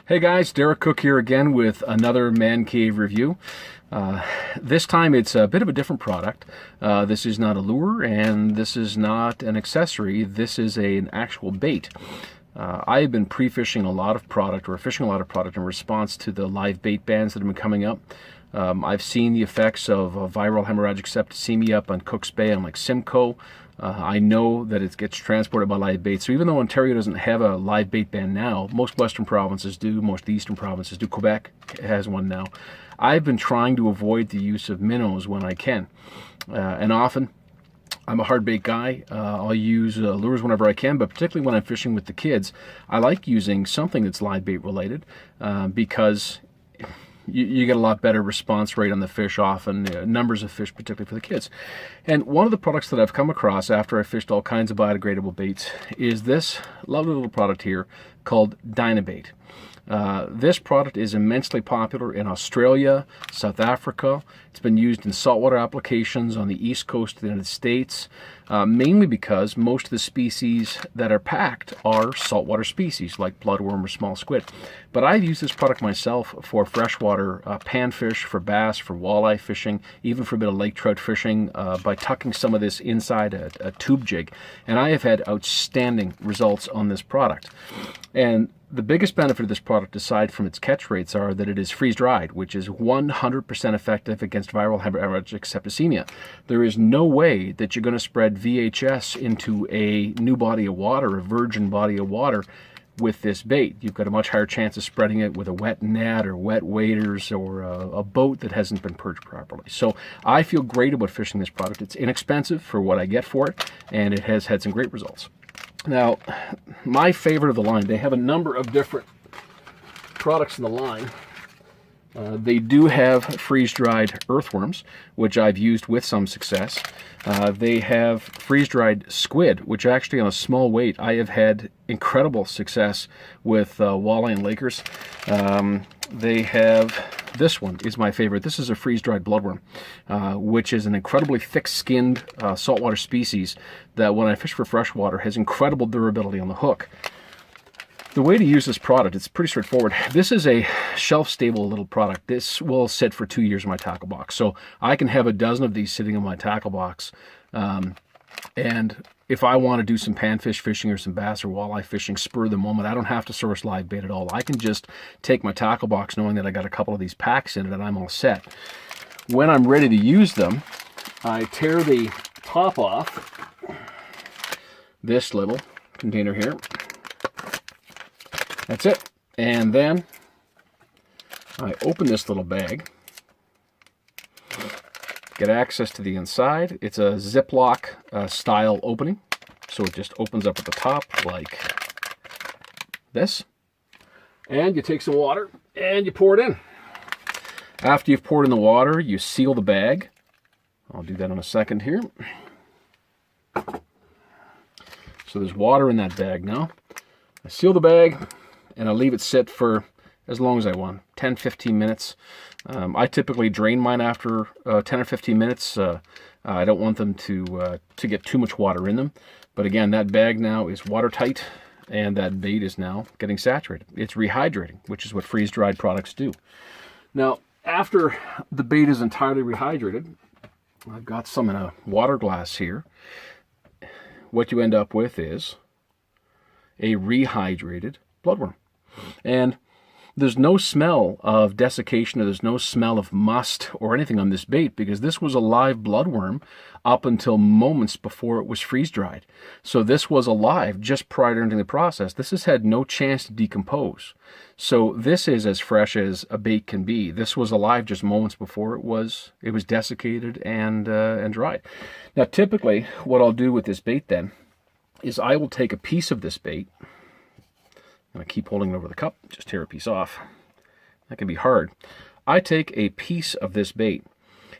Hey guys, Derek Cook here again with another Man Cave review. This time it's a bit of a different product. This is not a lure and this is not an accessory. This is an actual bait. I've been pre-fishing a lot of product or fishing a lot of product in response to the live bait bans that have been coming up. I've seen the effects of viral hemorrhagic septicemia up on Cook's Bay on like Simcoe. I know that it gets transported by live bait. So even though Ontario doesn't have a live bait ban now, most western provinces do, most eastern provinces do. Quebec has one now. I've been trying to avoid the use of minnows when I can. And often, I'm a hard bait guy. I'll use lures whenever I can, but particularly when I'm fishing with the kids, I like using something that's live bait related because you get a lot better response rate on the fish often, numbers of fish, particularly for the kids. And one of the products that I've come across after I fished all kinds of biodegradable baits is this lovely little product here called Dynabait. This product is immensely popular in Australia, South Africa. It's been used in saltwater applications on the east coast of the United States, mainly because most of the species that are packed are saltwater species like bloodworm or small squid. But I've used this product myself for freshwater panfish, for bass, for walleye fishing, even for a bit of lake trout fishing by tucking some of this inside a tube jig. And I have had outstanding results on this product. And the biggest benefit of this product, aside from its catch rates, are that it is freeze-dried, which is 100% effective against viral hemorrhagic septicemia. There is no way that you're going to spread VHS into a new body of water, a virgin body of water, with this bait. You've got a much higher chance of spreading it with a wet net or wet waders or a boat that hasn't been purged properly. So I feel great about fishing this product. It's inexpensive for what I get for it, and it has had some great results. Now, my favorite of the line, they have a number of different products in the line. They do have freeze-dried earthworms, which I've used with some success. They have freeze-dried squid, which actually on a small weight, I have had incredible success with walleye and lakers. They have, this one is my favorite. This is a freeze-dried bloodworm, which is an incredibly thick-skinned saltwater species that when I fish for freshwater has incredible durability on the hook. The way to use this product, it's pretty straightforward. This is a shelf-stable little product. This will sit for 2 years in my tackle box. So I can have a dozen of these sitting in my tackle box. And if I want to do some panfish fishing or some bass or walleye fishing, spur of the moment, I don't have to source live bait at all. I can just take my tackle box knowing that I got a couple of these packs in it and I'm all set. When I'm ready to use them, I tear the top off this little container here. That's it. And then I open this little bag, get access to the inside. It's a Ziploc style opening. So it just opens up at the top like this. And you take some water and you pour it in. After you've poured in the water, you seal the bag. I'll do that in a second here. So there's water in that bag now. I seal the bag and I leave it sit for as long as I want, 10, 15 minutes. I typically drain mine after 10 or 15 minutes. I don't want them to get too much water in them. But again, that bag now is watertight and that bait is now getting saturated. It's rehydrating, which is what freeze-dried products do. Now, after the bait is entirely rehydrated, I've got some in a water glass here. What you end up with is a rehydrated bloodworm. And there's no smell of desiccation or there's no smell of must or anything on this bait because this was a live bloodworm up until moments before it was freeze-dried. So this was alive just prior to entering the process. This has had no chance to decompose. So this is as fresh as a bait can be. This was alive just moments before it was desiccated and dried. Now typically what I'll do with this bait then is I will take a piece of this bait. I keep holding it over the cup, just tear a piece off. That can be hard. I take a piece of this bait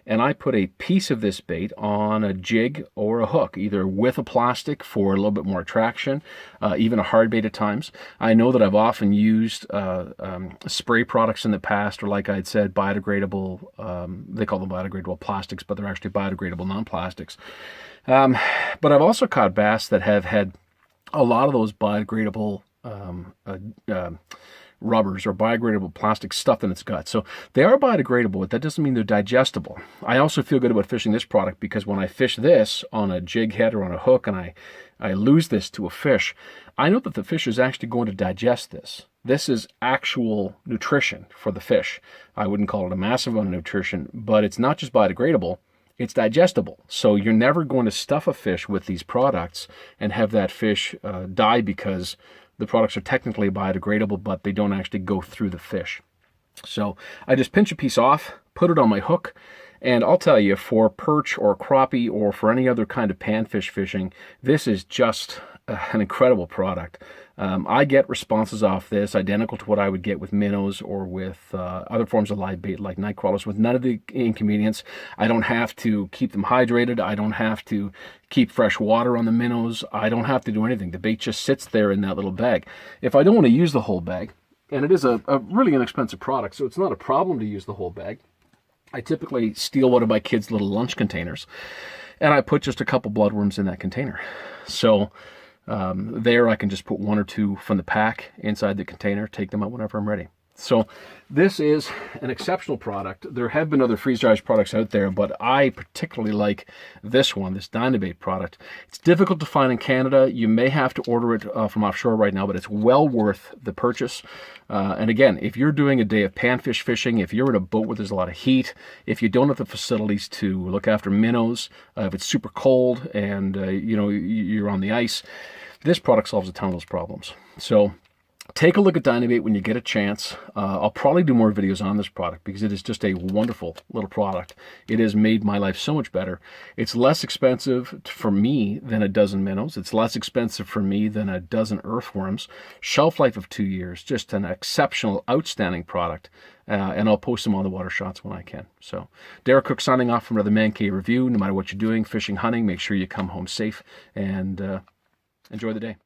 and I put a piece of this bait on a jig or a hook, either with a plastic for a little bit more attraction, even a hard bait at times. I know that I've often used spray products in the past, or like I'd said, biodegradable, they call them biodegradable plastics, but they're actually biodegradable non-plastics. But I've also caught bass that have had a lot of those biodegradable rubbers or biodegradable plastic stuff in its gut. So they are biodegradable, but that doesn't mean they're digestible. I also feel good about fishing this product because when I fish this on a jig head or on a hook and I lose this to a fish, I know that the fish is actually going to digest this. This is actual nutrition for the fish. I wouldn't call it a massive amount of nutrition, but it's not just biodegradable, it's digestible. So you're never going to stuff a fish with these products and have that fish die because the products are technically biodegradable, but they don't actually go through the fish. So I just pinch a piece off, put it on my hook, and I'll tell you, for perch or crappie or for any other kind of panfish fishing, this is just an incredible product. I get responses off this identical to what I would get with minnows or with other forms of live bait like night crawlers, with none of the inconvenience. I don't have to keep them hydrated. I don't have to keep fresh water on the minnows. I don't have to do anything. The bait just sits there in that little bag. If I don't want to use the whole bag, and it is a really inexpensive product, so it's not a problem to use the whole bag, I typically steal one of my kids' little lunch containers, and I put just a couple bloodworms in that container. So there I can just put one or two from the pack inside the container, take them out whenever I'm ready. So this is an exceptional product. There have been other freeze-dried products out there, but I particularly like this one, this Dynabait product. It's difficult to find in Canada. You may have to order it from offshore right now, but it's well worth the purchase. And again, if you're doing a day of panfish fishing, if you're in a boat where there's a lot of heat, if you don't have the facilities to look after minnows, if it's super cold and you're on the ice, this product solves a ton of those problems. So take a look at Dynabait when you get a chance. I'll probably do more videos on this product because it is just a wonderful little product. It has made my life so much better. It's less expensive for me than a dozen minnows. It's less expensive for me than a dozen earthworms. Shelf life of 2 years. Just an exceptional, outstanding product. And I'll post them on the water shots when I can. So, Derek Cook signing off from another Man Cave Review. No matter what you're doing, fishing, hunting, make sure you come home safe and enjoy the day.